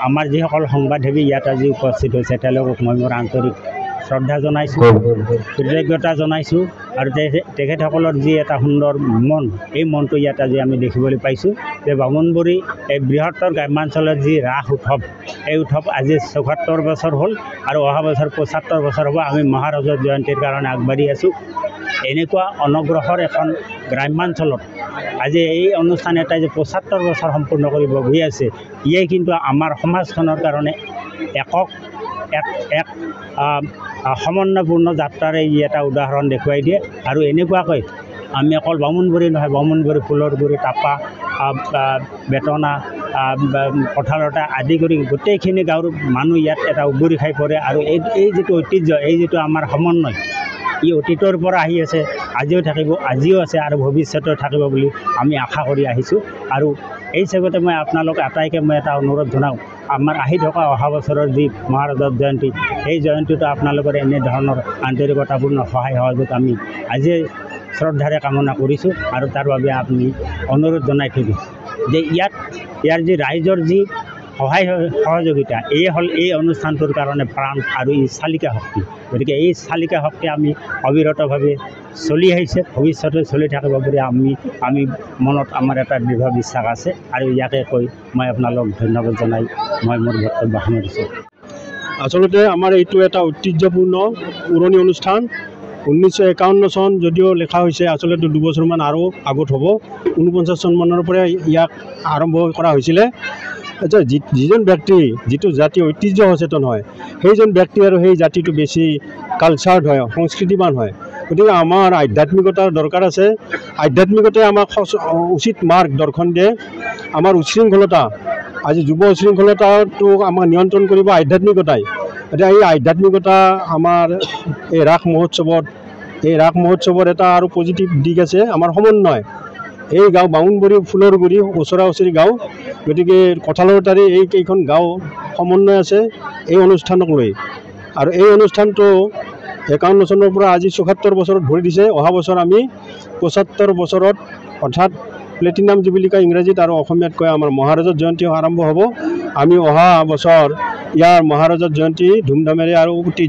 আমাৰ যিসকল সংবাদসেৱী ইয়াত আজি উপস্থিত হৈছে তেওঁলোকক মই মোৰ আন্তৰিক শ্ৰদ্ধা জনাইছোঁ, কৃতজ্ঞতা জনাইছোঁ। আৰু তেখেতসকলৰ যি এটা সুন্দৰ মন, এই মনটো ইয়াত আজি আমি দেখিবলৈ পাইছোঁ যে বামুণবুৰী এই বৃহত্তৰ গ্ৰাম্যাঞ্চলত যি ৰাস উৎসৱ, এই উৎসৱ আজি ৭৪ বছৰ হ'ল আৰু অহা বছৰ ৭৫ বছৰ হ'ব। আমি মহাৰজত জয়ন্তীৰ কাৰণে আগবাঢ়ি আছোঁ। এনেকুৱা অনগ্ৰসৰ এখন গ্ৰাম্যাঞ্চলত আজি এই অনুষ্ঠান এটাই যে ৭৫ বছৰ সম্পূৰ্ণ কৰিব গৈ আছে, ইয়ে কিন্তু আমাৰ সমাজখনৰ কাৰণে এক সমন্বয়পূৰ্ণ যাত্ৰাৰে ই এটা উদাহৰণ দেখুৱাই দিয়ে। আৰু এনেকুৱাকৈ আমি অকল বামুণবুৰী নহয়, বামুণবুৰী, ফুলৰগুৰি, টাপা, বেতনা, কঁঠালতা আদি কৰি গোটেইখিনি গাঁৱৰ মানুহ ইয়াত এটা উবুৰি খাই পৰে। আৰু এই যিটো ঐতিহ্য, এই যিটো আমাৰ সমন্বয়, ই অতীতৰ পৰা আহি আছে, আজিও থাকিব, আজিও আছে আৰু ভৱিষ্যতেও থাকিব বুলি আমি আশা কৰি আহিছোঁ। আৰু এই চেগতে মই আপোনালোক আটাইকে মই এটা অনুৰোধ জনাওঁ, আমাৰ আহি থকা অহা বছৰৰ যি মহাৰজত জয়ন্তী, এই জয়ন্তীটো আপোনালোকৰ এনেধৰণৰ আন্তৰিকতাপূৰ্ণ সহায় সহযোগ আমি আজিয়ে শ্ৰদ্ধাৰে কামনা কৰিছোঁ। আৰু তাৰ বাবে আপুনি অনুৰোধ জনাই থৈ দিওঁ যে ইয়াৰ যি ৰাইজৰ যি সহায় সহযোগিতা, এই হ'ল এই অনুষ্ঠানটোৰ কাৰণে প্ৰাণ আৰু ই চালিকা শক্তি। গতিকে এই চালিকা শক্তি আমি অবিৰতভাৱে চলি আহিছে, ভৱিষ্যতে চলি থাকিব বুলি আমি মনত আমাৰ এটা দৃঢ় বিশ্বাস আছে। আৰু ইয়াকে কৈ মই আপোনালোক ধন্যবাদ জনাই মই মোৰ বক্তব্য সামৰিছোঁ। আচলতে আমাৰ এইটো এটা ঐতিহ্যপূৰ্ণ পুৰণি অনুষ্ঠান। 1951 চন যদিও লেখা হৈছে, আচলতে 2 বছৰমান আৰু আগত হ'ব। 49 চনমানৰ পৰা ইয়াক আৰম্ভ কৰা হৈছিলে। আচ্ছা, যিজন ব্যক্তি যিটো জাতি ঐতিহ্য সচেতন হয়, সেইজন ব্যক্তি আৰু সেই জাতিটো বেছি কালচাৰ্ড হয়, সংস্কৃতিবান হয়। গতিকে আমাৰ আধ্যাত্মিকতাৰ দৰকাৰ আছে। আধ্যাত্মিকতাই আমাক উচিত মাৰ্গ দৰ্শন দিয়ে। আমাৰ উশৃংখলতা, আজি যুৱ উশৃংখলতাটো আমাক নিয়ন্ত্ৰণ কৰিব আধ্যাত্মিকতাই। এতিয়া এই আধ্যাত্মিকতা আমাৰ এই ৰাস মহোৎসৱৰ এটা আৰু পজিটিভ দিশ আছে, আমাৰ সমন্বয়। এই গাঁও বামুণবুৰী, ফুলৰগুৰি ওচৰা ওচৰি গাঁও, গতিকে কঁঠালতাৰী এই কেইখন গাঁও সমন্বয় আছে এই অনুষ্ঠানক লৈ। আৰু এই অনুষ্ঠানটো 51 চনৰ পৰা আজি ৭৪ বছৰত ভৰি দিছে। অহা বছৰ আমি ৭৫ বছৰত, অৰ্থাৎ প্লেটিনাম জুবিলি কয় ইংৰাজীত, আৰু অসমীয়াত কয় আমাৰ মহাৰজত জয়ন্তী আৰম্ভ হ'ব। আমি অহা বছৰ ইয়াৰ মহাৰজত জয়ন্তী ধুমধামেৰে আৰু অতি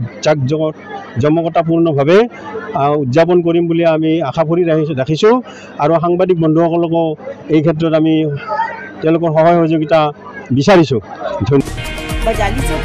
জমকতাপূৰ্ণভাৱে উদযাপন কৰিম বুলি আমি আশা কৰি ৰাখিছোঁ। আৰু সাংবাদিক বন্ধুসকলকো এই ক্ষেত্ৰত আমি তেওঁলোকৰ সহায় সহযোগিতা বিচাৰিছোঁ। ধন্যবাদ।